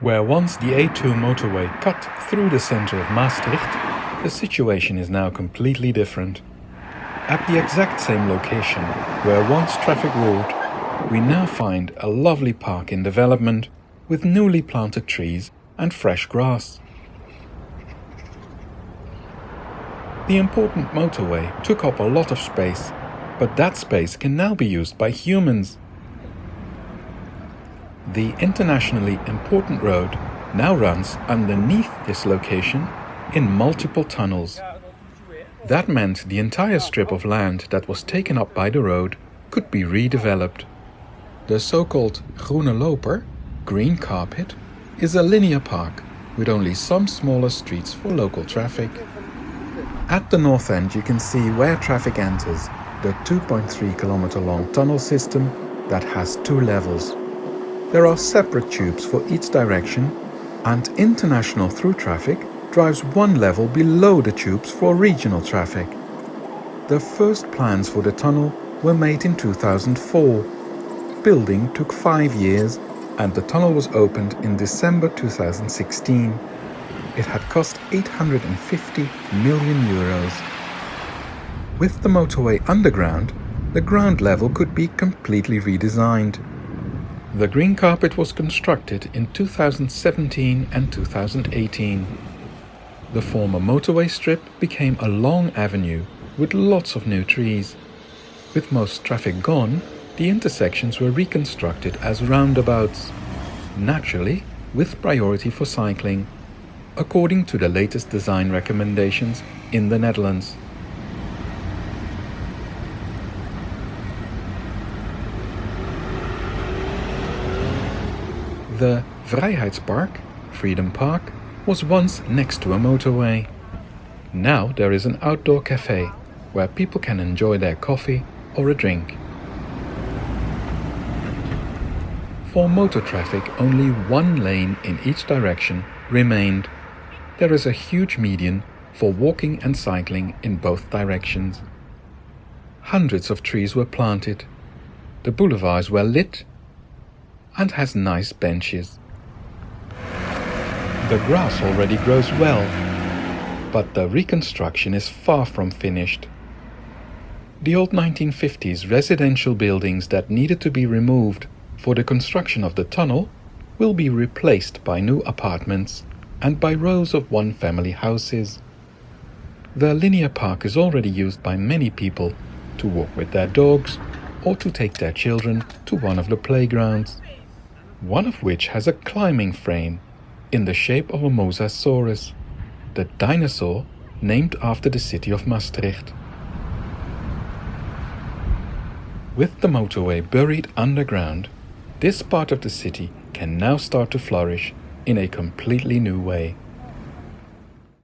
Where once the A2 motorway cut through the center of Maastricht, the situation is now completely different. At the exact same location where once traffic roared, we now find a lovely park in development with newly planted trees and fresh grass. The important motorway took up a lot of space, but that space can now be used by humans. The internationally important road now runs underneath this location in multiple tunnels. That meant the entire strip of land that was taken up by the road could be redeveloped. The so-called Groene Loper, green carpet, is a linear park with only some smaller streets for local traffic. At the north end you can see where traffic enters the 2.3 kilometer long tunnel system that has 2 levels. There are separate tubes for each direction, and international through traffic drives 1 level below the tubes for regional traffic. The first plans for the tunnel were made in 2004. Building took 5 years, and the tunnel was opened in December 2016. It had cost 850 million euros. With the motorway underground, the ground level could be completely redesigned. The green carpet was constructed in 2017 and 2018. The former motorway strip became a long avenue with lots of new trees. With most traffic gone, the intersections were reconstructed as roundabouts, naturally with priority for cycling, according to the latest design recommendations in the Netherlands. The Vrijheidspark, Freedom Park, was once next to a motorway. Now there is an outdoor cafe where people can enjoy their coffee or a drink. For motor traffic, only 1 lane in each direction remained. There is a huge median for walking and cycling in both directions. Hundreds of trees were planted. The boulevards were lit and has nice benches. The grass already grows well, but the reconstruction is far from finished. The old 1950s residential buildings that needed to be removed for the construction of the tunnel will be replaced by new apartments and by rows of one-family houses. The linear park is already used by many people to walk with their dogs or to take their children to one of the playgrounds, one of which has a climbing frame in the shape of a mosasaurus, the dinosaur named after the city of Maastricht. With the motorway buried underground, this part of the city can now start to flourish in a completely new way.